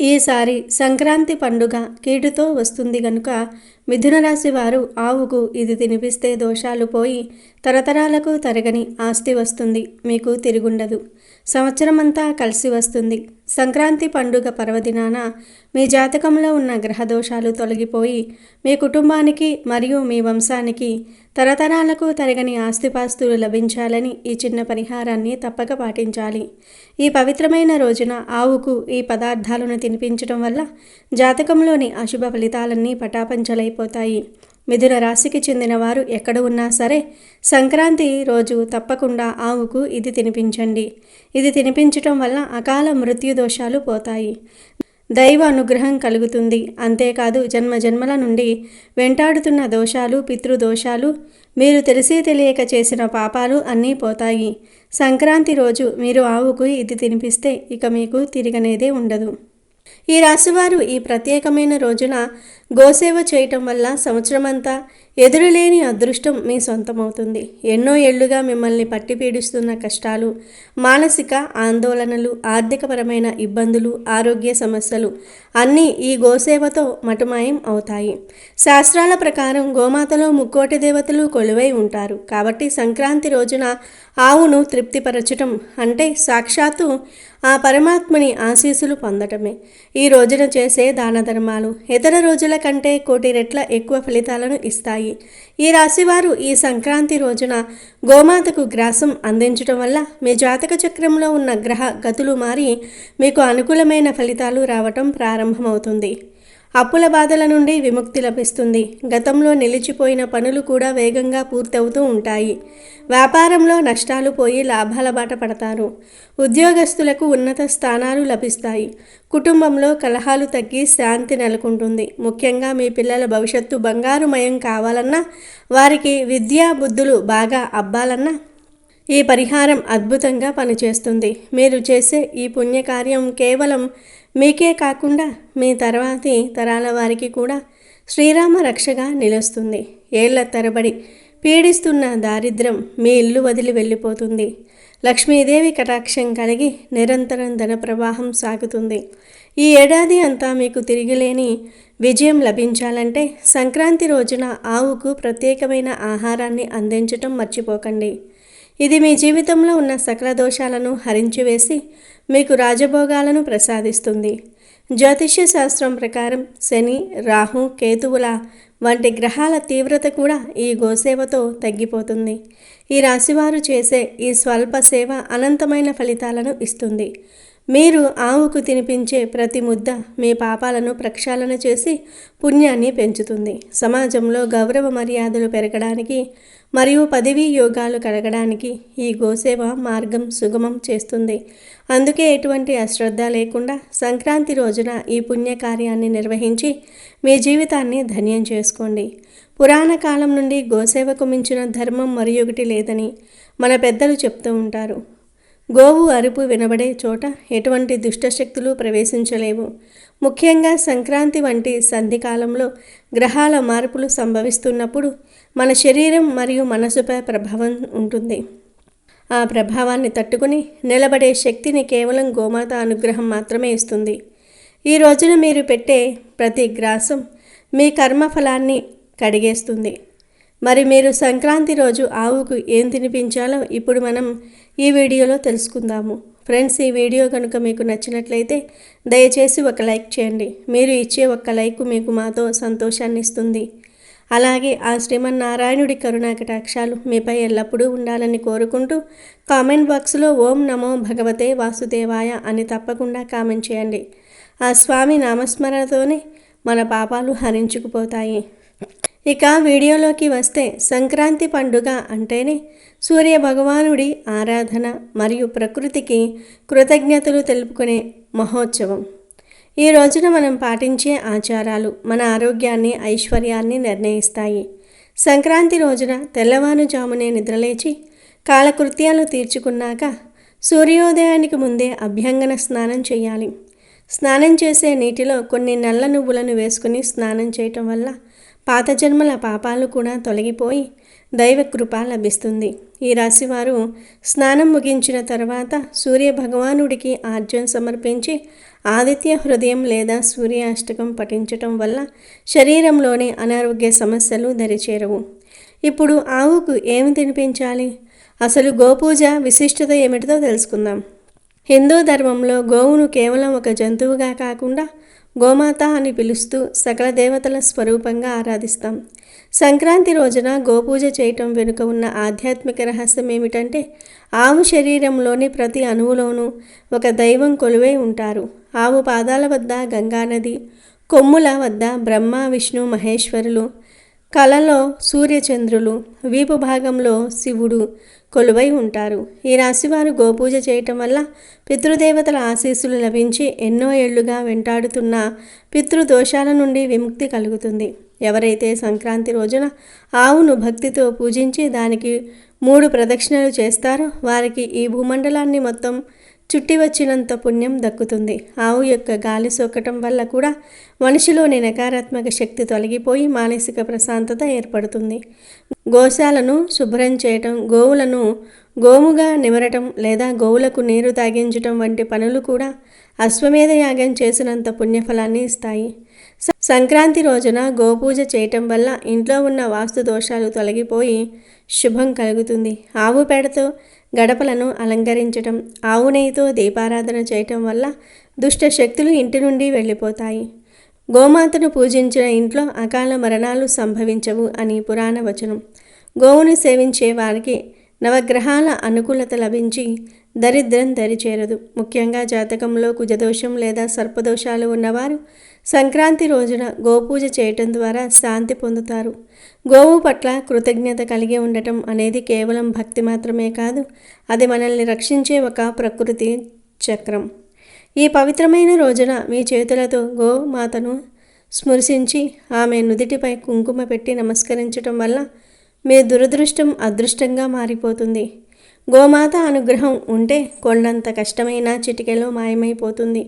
ఈసారి సంక్రాంతి పండుగ కీడుతో వస్తుంది గనుక మిథున రాశి వారు ఆవుకు ఇది తినిపిస్తే దోషాలు పోయి తరతరాలకు తరగని ఆస్తి వస్తుంది, మీకు తిరుగుండదు. సంవత్సరమంతా కలిసి వస్తుంది. సంక్రాంతి పండుగ పర్వదినాన మీ జాతకంలో ఉన్న గ్రహదోషాలు తొలగిపోయి మీ కుటుంబానికి మరియు మీ వంశానికి తరతరాలకు తరగని ఆస్తిపాస్తులు లభించాలని ఈ చిన్న పరిహారాన్ని తప్పక పాటించాలి. ఈ పవిత్రమైన రోజున ఆవుకు ఈ పదార్థాలను తినిపించడం వల్ల జాతకంలోని అశుభ ఫలితాలన్నీ పటాపంచలైపోతాయి. మిథున రాశికి చెందిన వారు ఎక్కడ ఉన్నా సరే సంక్రాంతి రోజు తప్పకుండా ఆవుకు ఇది తినిపించండి. ఇది తినిపించటం వల్ల అకాల మృత్యు దోషాలు పోతాయి, దైవ అనుగ్రహం కలుగుతుంది. అంతేకాదు జన్మజన్మల నుండి వెంటాడుతున్న దోషాలు, పితృదోషాలు, మీరు తెలిసి తెలియక చేసిన పాపాలు అన్నీ పోతాయి. సంక్రాంతి రోజు మీరు ఆవుకు ఇది తినిపిస్తే ఇక మీకు తిరగనేదే ఉండదు. ఈ రాశివారు ఈ ప్రత్యేకమైన రోజున గోసేవ చేయటం వల్ల సంవత్సరమంతా ఎదురులేని అదృష్టం మీ సొంతమవుతుంది. ఎన్నో ఏళ్లుగా మిమ్మల్ని పట్టి పీడిస్తున్న కష్టాలు, మానసిక ఆందోళనలు, ఆర్థికపరమైన ఇబ్బందులు, ఆరోగ్య సమస్యలు అన్నీ ఈ గోసేవతో మటుమాయం అవుతాయి. శాస్త్రాల ప్రకారం గోమాతలో ముక్కోటి దేవతలు కొలువై ఉంటారు. కాబట్టి సంక్రాంతి రోజున ఆవును తృప్తిపరచటం అంటే సాక్షాత్తు ఆ పరమాత్మని ఆశీస్సులు పొందటమే. ఈ రోజున చేసే దాన ధర్మాలు ఇతర రోజుల కంటే కోటి రెట్ల ఎక్కువ ఫలితాలను ఇస్తాయి. ఈ రాశివారు ఈ సంక్రాంతి రోజున గోమాతకు గ్రాసం అందించడం వల్ల మీ జాతక చక్రంలో ఉన్న గ్రహ గతులు మారి మీకు అనుకూలమైన ఫలితాలు రావటం ప్రారంభమవుతుంది. అప్పుల బాధల నుండి విముక్తి లభిస్తుంది. గతంలో నిలిచిపోయిన పనులు కూడా వేగంగా పూర్తవుతూ ఉంటాయి. వ్యాపారంలో నష్టాలు పోయి లాభాల బాట పడతారు. ఉద్యోగస్తులకు ఉన్నత స్థానాలు లభిస్తాయి. కుటుంబంలో కలహాలు తగ్గి శాంతి నెలకొంటుంది. ముఖ్యంగా మీ పిల్లల భవిష్యత్తు బంగారుమయం కావాలన్నా, వారికి విద్యా బుద్ధులు బాగా అబ్బాలన్నా ఈ పరిహారం అద్భుతంగా పనిచేస్తుంది. మీరు చేసే ఈ పుణ్యకార్యం కేవలం మీకే కాకుండా మీ తర్వాతి తరాల వారికి కూడా శ్రీరామ రక్షగా నిలుస్తుంది. ఏళ్ల తరబడి పీడిస్తున్న దారిద్ర్యం మీ ఇల్లు వదిలి వెళ్ళిపోతుంది. లక్ష్మీదేవి కటాక్షం కలిగి నిరంతరం ధన ప్రవాహం సాగుతుంది. ఈ ఏడాది అంతా మీకు తిరిగిలేని విజయం లభించాలంటే సంక్రాంతి రోజున ఆవుకు ప్రత్యేకమైన ఆహారాన్ని అందించటం మర్చిపోకండి. ఇది మీ జీవితంలో ఉన్న సకల దోషాలను హరించివేసి మీకు రాజభోగాలను ప్రసాదిస్తుంది. జ్యోతిష్య శాస్త్రం ప్రకారం శని, రాహు, కేతువుల వంటి గ్రహాల తీవ్రత కూడా ఈ గోసేవతో తగ్గిపోతుంది. ఈ రాశివారు చేసే ఈ స్వల్ప సేవ అనంతమైన ఫలితాలను ఇస్తుంది. మీరు ఆవుకు తినిపించే ప్రతి ముద్ద మీ పాపాలను ప్రక్షాళన చేసి పుణ్యాన్ని పెంచుతుంది. సమాజంలో గౌరవ మర్యాదలు పెరగడానికి మరియు పదవీ యోగాలు కలగడానికి ఈ గోసేవ మార్గం సుగమం చేస్తుంది. అందుకే ఎటువంటి అశ్రద్ధ లేకుండా సంక్రాంతి రోజున ఈ పుణ్యకార్యాన్ని నిర్వహించి మీ జీవితాన్ని ధన్యం చేసుకోండి. పురాణ కాలం నుండి గోసేవకు మించిన ధర్మం మరియొకటి లేదని మన పెద్దలు చెప్తూ ఉంటారు. గోవు అరుపు వినబడే చోట ఎటువంటి దుష్టశక్తులు ప్రవేశించలేవు. ముఖ్యంగా సంక్రాంతి వంటి సంధికాలంలో గ్రహాల మార్పులు సంభవిస్తున్నప్పుడు మన శరీరం మరియు మనసుపై ప్రభావం ఉంటుంది. ఆ ప్రభావాన్ని తట్టుకుని నిలబడే శక్తిని కేవలం గోమాత అనుగ్రహం మాత్రమే ఇస్తుంది. ఈ రోజున మీరు పెట్టే ప్రతి గ్రాసం మీ కర్మఫలాన్ని కడిగేస్తుంది. మరి మీరు సంక్రాంతి రోజు ఆవుకు ఏం తినిపించాలో ఇప్పుడు మనం ఈ వీడియోలో తెలుసుకుందాము. ఫ్రెండ్స్, ఈ వీడియో కనుక మీకు నచ్చినట్లయితే దయచేసి ఒక లైక్ చేయండి. మీరు ఇచ్చే ఒక్క లైక్ మీకు మాతో సంతోషాన్ని ఇస్తుంది. అలాగే ఆ శ్రీమన్నారాయణుడి కరుణా కటాక్షాలు మీపై ఎల్లప్పుడూ ఉండాలని కోరుకుంటూ కామెంట్ బాక్స్లో ఓం నమో భగవతే వాసుదేవాయ అని తప్పకుండా కామెంట్ చేయండి. ఆ స్వామి నామస్మరణతోనే మన పాపాలు హరించుకుపోతాయి. ఇక వీడియోలోకి వస్తే సంక్రాంతి పండుగ అంటేనే సూర్య భగవానుడి ఆరాధన మరియు ప్రకృతికి కృతజ్ఞతలు తెలుపుకునే మహోత్సవం. ఈ రోజున మనం పాటించే ఆచారాలు మన ఆరోగ్యాన్ని, ఐశ్వర్యాన్ని నిర్ణయిస్తాయి. సంక్రాంతి రోజున తెల్లవారుజామునే నిద్రలేచి కాలకృత్యాలు తీర్చుకున్నాక సూర్యోదయానికి ముందే అభ్యంగన స్నానం చేయాలి. స్నానం చేసే నీటిలో కొన్ని నల్ల నువ్వులను వేసుకుని స్నానం చేయటం వల్ల పాత జన్మల పాపాలు కూడా తొలగిపోయి దైవకృప లభిస్తుంది. ఈ రాశివారు స్నానం ముగించిన తర్వాత సూర్య భగవానుడికి ఆర్జ్యం సమర్పించి ఆదిత్య హృదయం లేదా సూర్యాష్టకం పఠించటం వల్ల శరీరంలోని అనారోగ్య సమస్యలు దరిచేరవు. ఇప్పుడు ఆవుకు ఏమి తినిపించాలి? అసలు గోపూజ విశిష్టత ఏమిటితో తెలుసుకుందాం. హిందూ ధర్మంలో గోవును కేవలం ఒక జంతువుగా కాకుండా గోమాత అని పిలుస్తూ సకల దేవతల స్వరూపంగా ఆరాధిస్తాం. సంక్రాంతి రోజున గోపూజ చేయటం వెనుక ఉన్న ఆధ్యాత్మిక రహస్యం ఏమిటంటే, ఆవు శరీరంలోని ప్రతి అణువులోనూ ఒక దైవం కొలువై ఉంటారు. ఆవు పాదాల వద్ద గంగానది, కొమ్ముల వద్ద బ్రహ్మ విష్ణు మహేశ్వరులు, కలలో సూర్యచంద్రులు, వీపు భాగంలో శివుడు కొలువై ఉంటారు. ఈ రాశివారు గోపూజ చేయటం వల్ల పితృదేవతల ఆశీస్సులు లభించి ఎన్నో ఏళ్లుగా వెంటాడుతున్న పితృదోషాల నుండి విముక్తి కలుగుతుంది. ఎవరైతే సంక్రాంతి రోజున ఆవును భక్తితో పూజించి దానికి 3 ప్రదక్షిణలు చేస్తారో వారికి ఈ భూమండలాన్ని మొత్తం చుట్టి వచ్చినంత పుణ్యం దక్కుతుంది. ఆవు యొక్క గాలి సోకటం వల్ల కూడా మనిషిలోని నకారాత్మక శక్తి తొలగిపోయి మానసిక ప్రశాంతత ఏర్పడుతుంది. గోశాలను శుభ్రం చేయటం, గోవులను గోముగా నిమరటం లేదా గోవులకు నీరు తాగించటం వంటి పనులు కూడా అశ్వమేధ యాగం చేసినంత పుణ్యఫలాన్ని ఇస్తాయి. సంక్రాంతి రోజున గోపూజ చేయటం వల్ల ఇంట్లో ఉన్న వాస్తు దోషాలు తొలగిపోయి శుభం కలుగుతుంది. ఆవు పేడతో గడపలను అలంకరించటం, ఆవు నెయ్యితో దీపారాధన చేయటం వల్ల దుష్ట శక్తులు ఇంటి నుండి వెళ్ళిపోతాయి. గోమాతను పూజించిన ఇంట్లో అకాల మరణాలు సంభవించవు అని పురాణ వచనం. గోవును సేవించే వారికి నవగ్రహాల అనుకూలత లభించి దరిద్రం దరిచేరదు. ముఖ్యంగా జాతకంలో కుజదోషం లేదా సర్పదోషాలు ఉన్నవారు సంక్రాంతి రోజున గోపూజ చేయటం ద్వారా శాంతి పొందుతారు. గోవు పట్ల కృతజ్ఞత కలిగి ఉండటం అనేది కేవలం భక్తి మాత్రమే కాదు, అది మనల్ని రక్షించే ఒక ప్రకృతి చక్రం. ఈ పవిత్రమైన రోజున మీ చేతులతో గోమాతను స్మృశించి ఆమె నుదిటిపై కుంకుమ పెట్టి నమస్కరించటం వల్ల మీ దురదృష్టం అదృష్టంగా మారిపోతుంది. గోమాత అనుగ్రహం ఉంటే కొండంత కష్టమైన చిటికెలో మాయమైపోతుంది.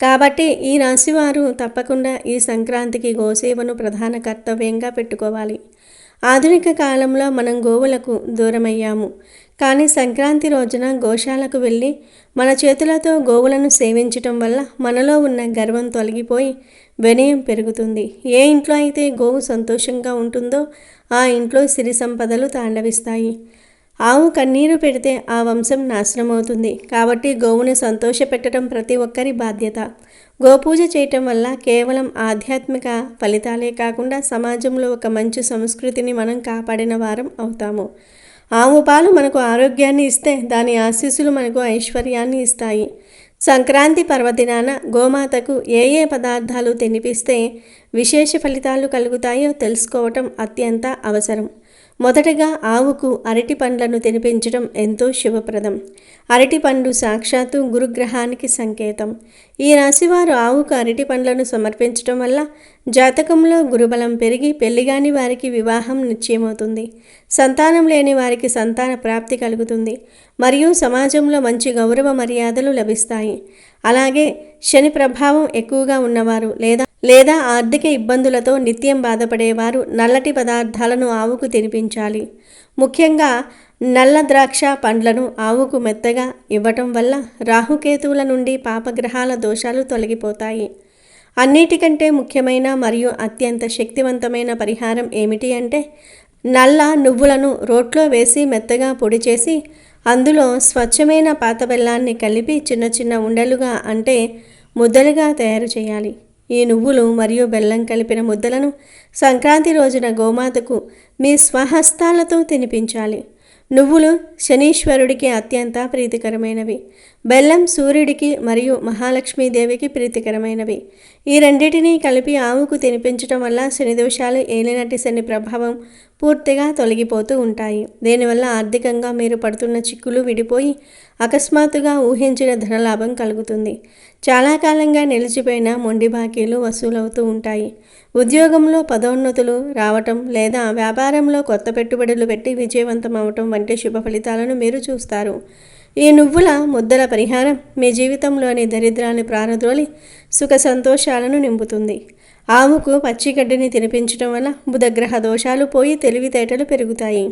కాబట్టి ఈ రాశివారు తప్పకుండా ఈ సంక్రాంతికి గోసేవను ప్రధాన కర్తవ్యంగా పెట్టుకోవాలి. ఆధునిక కాలంలో మనం గోవులకు దూరమయ్యాము, కానీ సంక్రాంతి రోజున గోశాలకు వెళ్ళి మన చేతులతో గోవులను సేవించటం వల్ల మనలో ఉన్న గర్వం తొలగిపోయి వినయం పెరుగుతుంది. ఏ ఇంట్లో అయితే గోవు సంతోషంగా ఉంటుందో ఆ ఇంట్లో సిరి సంపదలు తాండవిస్తాయి. ఆవు కన్నీరు పెడితే ఆ వంశం నాశనమవుతుంది. కాబట్టి గోవును సంతోషపెట్టడం ప్రతి ఒక్కరి బాధ్యత. గోపూజ చేయటం వల్ల కేవలం ఆధ్యాత్మిక ఫలితాలే కాకుండా సమాజంలో ఒక మంచి సంస్కృతిని మనం కాపాడిన వారం అవుతాము. ఆవు పాలు మనకు ఆరోగ్యాన్ని ఇస్తే దాని ఆశీస్సులు మనకు ఐశ్వర్యాన్ని ఇస్తాయి. సంక్రాంతి పర్వదినాన గోమాతకు ఏ పదార్థాలు తినిపిస్తే విశేష ఫలితాలు కలుగుతాయో తెలుసుకోవటం అత్యంత అవసరం. మొదటగా ఆవుకు అరటి పండ్లను తినిపించడం ఎంతో శుభప్రదం. అరటి పండు సాక్షాత్తు గురుగ్రహానికి సంకేతం. ఈ రాశివారు ఆవుకు అరటి పండ్లను సమర్పించడం వల్ల జాతకంలో గురుబలం పెరిగి పెళ్లిగాని వారికి వివాహం నిశ్చయమవుతుంది. సంతానం లేని వారికి సంతాన ప్రాప్తి కలుగుతుంది మరియు సమాజంలో మంచి గౌరవ మర్యాదలు లభిస్తాయి. అలాగే శని ప్రభావం ఎక్కువగా ఉన్నవారు లేదా ఆర్థిక ఇబ్బందులతో నిత్యం బాధపడేవారు నల్లటి పదార్థాలను ఆవుకు తినిపించాలి. ముఖ్యంగా నల్ల ద్రాక్ష పండ్లను ఆవుకు మెత్తగా ఇవ్వటం వల్ల రాహుకేతువుల నుండి పాపగ్రహాల దోషాలు తొలగిపోతాయి. అన్నిటికంటే ముఖ్యమైన మరియు అత్యంత శక్తివంతమైన పరిహారం ఏమిటి అంటే, నల్ల నువ్వులను రోట్లో వేసి మెత్తగా పొడి చేసి అందులో స్వచ్ఛమైన పాత బెల్లాన్ని కలిపి చిన్న చిన్న ఉండలుగా అంటే ముద్దలుగా తయారు చేయాలి. ఈ నువ్వులు మరియు బెల్లం కలిపిన ముద్దలను సంక్రాంతి రోజున గోమాతకు మీ స్వహస్తాలతో తినిపించాలి. నువ్వులు శనీశ్వరుడికి అత్యంత ప్రీతికరమైనవి. బెల్లం సూర్యుడికి మరియు మహాలక్ష్మీదేవికి ప్రీతికరమైనవి. ఈ రెండింటినీ కలిపి ఆవుకు తినిపించడం వల్ల శనిదోషాలు ఏలినటి శని ప్రభావం పూర్తిగా తొలగిపోతూ ఉంటాయి. దీనివల్ల ఆర్థికంగా మీరు పడుతున్న చిక్కులు విడిపోయి అకస్మాత్తుగా ఊహించిన ధనలాభం కలుగుతుంది. చాలా కాలంగా నిలిచిపోయిన మొండి బాకీలు వసూలవుతూ ఉంటాయి. ఉద్యోగంలో పదోన్నతులు రావటం లేదా వ్యాపారంలో కొత్త పెట్టుబడులు పెట్టి విజయవంతం అవటం వంటి శుభ ఫలితాలను మీరు చూస్తారు. ఈ నువ్వుల ముద్దల పరిహారం మీ జీవితంలోని దరిద్రాన్ని ప్రారద్రోలి సుఖ సంతోషాలను నింపుతుంది. ఆవుకు పచ్చిగడ్డిని తినిపించడం వల్ల బుధగ్రహ దోషాలు పోయి తెలివితేటలు పెరుగుతాయి.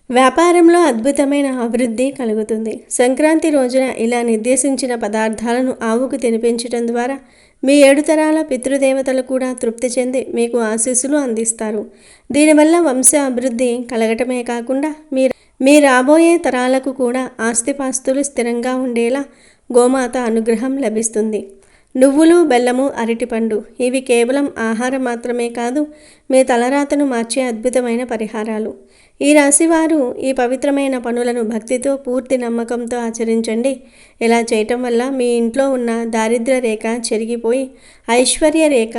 వ్యాపారంలో అద్భుతమైన అభివృద్ధి కలుగుతుంది. సంక్రాంతి రోజున ఇలా నిర్దేశించిన పదార్థాలను ఆవుకు తినిపించడం ద్వారా మీ 7 తరాల పితృదేవతలు కూడా తృప్తి చెంది మీకు ఆశీస్సులు అందిస్తారు. దీనివల్ల వంశ అభివృద్ధి కలగటమే కాకుండా మీ రాబోయే తరాలకు కూడా ఆస్తిపాస్తులు స్థిరంగా ఉండేలా గోమాత అనుగ్రహం లభిస్తుంది. నువ్వులు, బెల్లము, అరటిపండు ఇవి కేవలం ఆహారం మాత్రమే కాదు, మీ తలరాతను మార్చే అద్భుతమైన పరిహారాలు. ఈ రాశివారు ఈ పవిత్రమైన పనులను భక్తితో, పూర్తి నమ్మకంతో ఆచరించండి. ఇలా చేయటం వల్ల మీ ఇంట్లో ఉన్న దారిద్ర్య రేఖ చెరిగిపోయి ఐశ్వర్య రేఖ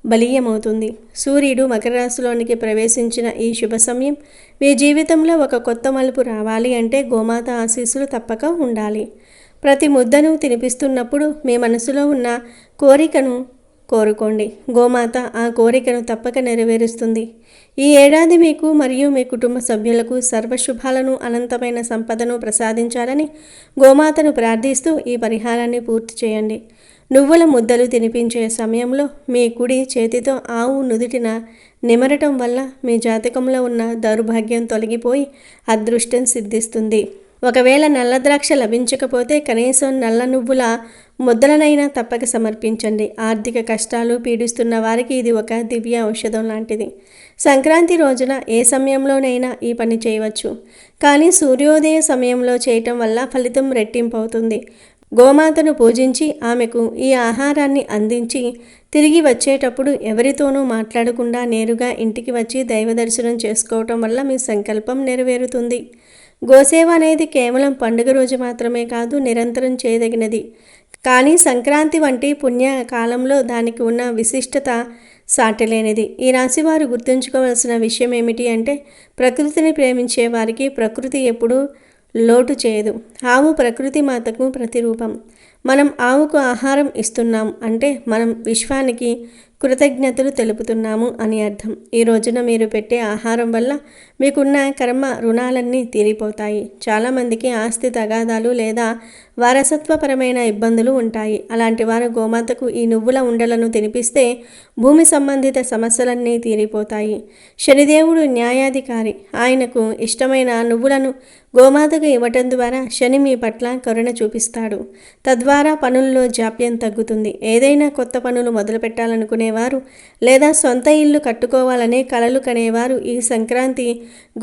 బలీయమవుతుంది. సూర్యుడు మకర రాశిలోనికి ప్రవేశించిన ఈ శుభ సమయం మీ జీవితంలో ఒక కొత్త మలుపు రావాలి అంటే గోమాత ఆశీస్సులు తప్పక ఉండాలి. ప్రతి ముద్దను తినిపిస్తున్నప్పుడు మీ మనసులో ఉన్న కోరికను కోరుకోండి. గోమాత ఆ కోరికను తప్పక నెరవేరుస్తుంది. ఈ ఏడాది మీకు మరియు మీ కుటుంబ సభ్యులకు సర్వశుభాలను, అనంతమైన సంపదను ప్రసాదించాలని గోమాతను ప్రార్థిస్తూ ఈ పరిహారాన్ని పూర్తి చేయండి. నువ్వుల ముద్దలు తినిపించే సమయంలో మీ కుడి చేతితో ఆవు నుదుటిన నిమరటం వల్ల మీ జాతకంలో ఉన్న దౌర్భాగ్యం తొలగిపోయి అదృష్టం సిద్ధిస్తుంది. ఒకవేళ నల్ల ద్రాక్ష లభించకపోతే కనీసం నల్ల నువ్వుల ముద్దలనైనా తప్పక సమర్పించండి. ఆర్థిక కష్టాలు పీడిస్తున్న వారికి ఇది ఒక దివ్య ఔషధం లాంటిది. సంక్రాంతి రోజున ఏ సమయంలోనైనా ఈ పని చేయవచ్చు, కానీ సూర్యోదయ సమయంలో చేయటం వల్ల ఫలితం రెట్టింపు అవుతుంది. గోమాతను పూజించి ఆమెకు ఈ ఆహారాన్ని అందించి తిరిగి వచ్చేటప్పుడు ఎవరితోనూ మాట్లాడకుండా నేరుగా ఇంటికి వచ్చి దైవ దర్శనం చేసుకోవటం వల్ల మీ సంకల్పం నెరవేరుతుంది. గోసేవ అనేది కేవలం పండుగ రోజు మాత్రమే కాదు, నిరంతరం చేయదగినది. కానీ సంక్రాంతి వంటి పుణ్య కాలంలో దానికి ఉన్న విశిష్టత సాటిలేనిది. ఈ రాశివారు గుర్తుంచుకోవాల్సిన విషయం ఏమిటి అంటే ప్రకృతిని ప్రేమించే వారికి ప్రకృతి ఎప్పుడూ లోటు చేయదు. ఆవు ప్రకృతి మాతకు ప్రతిరూపం. మనం ఆవుకు ఆహారం ఇస్తున్నాం అంటే మనం విశ్వానికి కృతజ్ఞతలు తెలుపుతున్నాము అని అర్థం. ఈ రోజున మీరు పెట్టే ఆహారం వల్ల మీకున్న కర్మ రుణాలన్నీ తీరిపోతాయి. చాలామందికి ఆస్తి తగాదాలు లేదా వారసత్వపరమైన ఇబ్బందులు ఉంటాయి. అలాంటి వారు గోమాతకు ఈ నువ్వుల ఉండలను తినిపిస్తే భూమి సంబంధిత సమస్యలన్నీ తీరిపోతాయి. శనిదేవుడు న్యాయాధికారి. ఆయనకు ఇష్టమైన నువ్వులను గోమాతకు ఇవ్వటం ద్వారా శని మీ పట్ల కరుణ చూపిస్తాడు. తద్వారా పనుల్లో జాప్యం తగ్గుతుంది. ఏదైనా కొత్త పనులు మొదలు పెట్టాలనుకునేవారు లేదా సొంత ఇల్లు కట్టుకోవాలనే కలలు కనేవారు ఈ సంక్రాంతి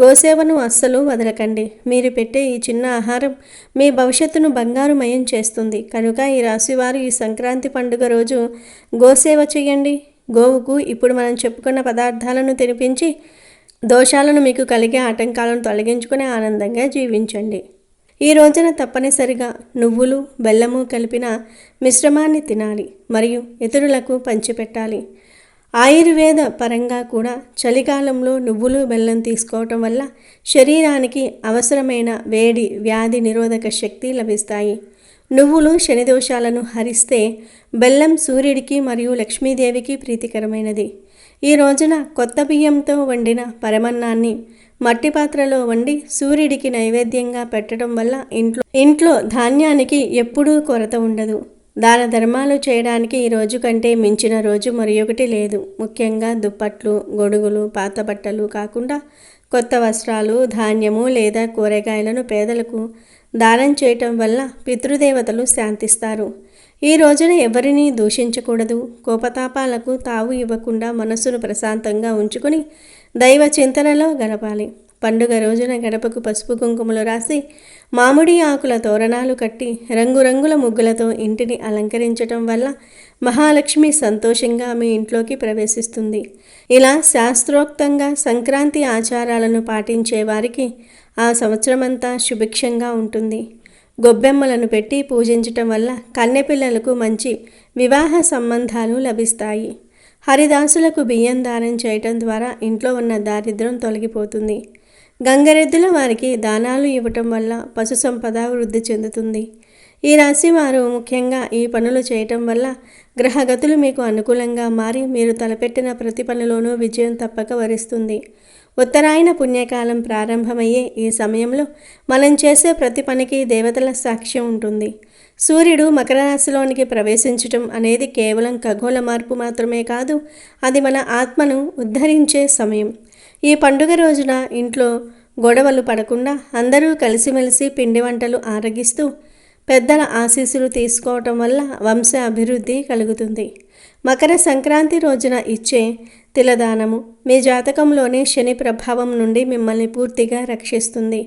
గోసేవను అస్సలు వదలకండి. మీరు పెట్టే ఈ చిన్న ఆహారం మీ భవిష్యత్తును బంగారుమయం చేస్తుంది. కనుక ఈ రాశివారు ఈ సంక్రాంతి పండుగ రోజు గోసేవ చేయండి. గోవుకు ఇప్పుడు మనం చెప్పుకున్న పదార్థాలను తినిపించి దోషాలను, మీకు కలిగే ఆటంకాలను తొలగించుకుని ఆనందంగా జీవించండి. ఈ రోజున తప్పనిసరిగా నువ్వులు, బెల్లము కలిపిన మిశ్రమాన్ని తినాలి మరియు ఇతరులకు పంచిపెట్టాలి. ఆయుర్వేద పరంగా కూడా చలికాలంలో నువ్వులు, బెల్లం తీసుకోవటం వల్ల శరీరానికి అవసరమైన వేడి, వ్యాధి నిరోధక శక్తి లభిస్తాయి. నువ్వులు శనిదోషాలను హరిస్తే, బెల్లం సూర్యుడికి మరియు లక్ష్మీదేవికి ప్రీతికరమైనది. ఈ రోజున కొత్త బియ్యంతో వండిన పరమన్నాన్ని మట్టి పాత్రలో వండి సూర్యుడికి నైవేద్యంగా పెట్టడం వల్ల ఇంట్లో ధాన్యానికి ఎప్పుడూ కొరత ఉండదు. దాన ధర్మాలు చేయడానికి ఈ రోజు కంటే మించిన రోజు మరొకటి లేదు. ముఖ్యంగా దుప్పట్లు, గొడుగులు, పాత బట్టలు కాకుండా కొత్త వస్త్రాలు, ధాన్యము లేదా కూరగాయలను పేదలకు దానం చేయటం వల్ల పితృదేవతలు శాంతిస్తారు. ఈ రోజున ఎవరినీ దూషించకూడదు. కోపతాపాలకు తావు ఇవ్వకుండా మనస్సును ప్రశాంతంగా ఉంచుకుని దైవ చింతనలో గడపాలి. పండుగ రోజున గడపకు పసుపు కుంకుమలు రాసి మామిడి ఆకుల తోరణాలు కట్టి రంగురంగుల ముగ్గులతో ఇంటిని అలంకరించటం వల్ల మహాలక్ష్మి సంతోషంగా మీ ఇంట్లోకి ప్రవేశిస్తుంది. ఇలా శాస్త్రోక్తంగా సంక్రాంతి ఆచారాలను పాటించే వారికి ఆ సంవత్సరమంతా సుభిక్షంగా ఉంటుంది. గొబ్బెమ్మలను పెట్టి పూజించటం వల్ల కన్నెపిల్లలకు మంచి వివాహ సంబంధాలు లభిస్తాయి. హరిదాసులకు బియ్యం దానం చేయటం ద్వారా ఇంట్లో ఉన్న దారిద్ర్యం తొలగిపోతుంది. గంగరెద్దుల వారికి దానాలు ఇవ్వటం వల్ల పశు సంపద వృద్ధి చెందుతుంది. ఈ రాశి వారు ముఖ్యంగా ఈ పనులు చేయటం వల్ల గ్రహగతులు మీకు అనుకూలంగా మారి మీరు తలపెట్టిన ప్రతి పనిలోనూ విజయం తప్పక వరిస్తుంది. ఉత్తరాయణ పుణ్యకాలం ప్రారంభమయ్యే ఈ సమయంలో మనం చేసే ప్రతి పనికి దేవతల సాక్ష్యం ఉంటుంది. సూర్యుడు మకర రాశిలోనికి ప్రవేశించటం అనేది కేవలం ఖగోళ మార్పు మాత్రమే కాదు, అది మన ఆత్మను ఉద్ధరించే సమయం. ఈ పండుగ రోజున ఇంట్లో గొడవలు పడకుండా అందరూ కలిసిమెలిసి పిండి వంటలు ఆరగిస్తూ పెద్దల ఆశీస్సులు తీసుకోవటం వల్ల వంశ అభివృద్ధి కలుగుతుంది. మకర సంక్రాంతి రోజున ఇచ్చే తిలదానము మీ జాతకంలోని శని ప్రభావం నుండి మిమ్మల్ని పూర్తిగా రక్షిస్తుంది.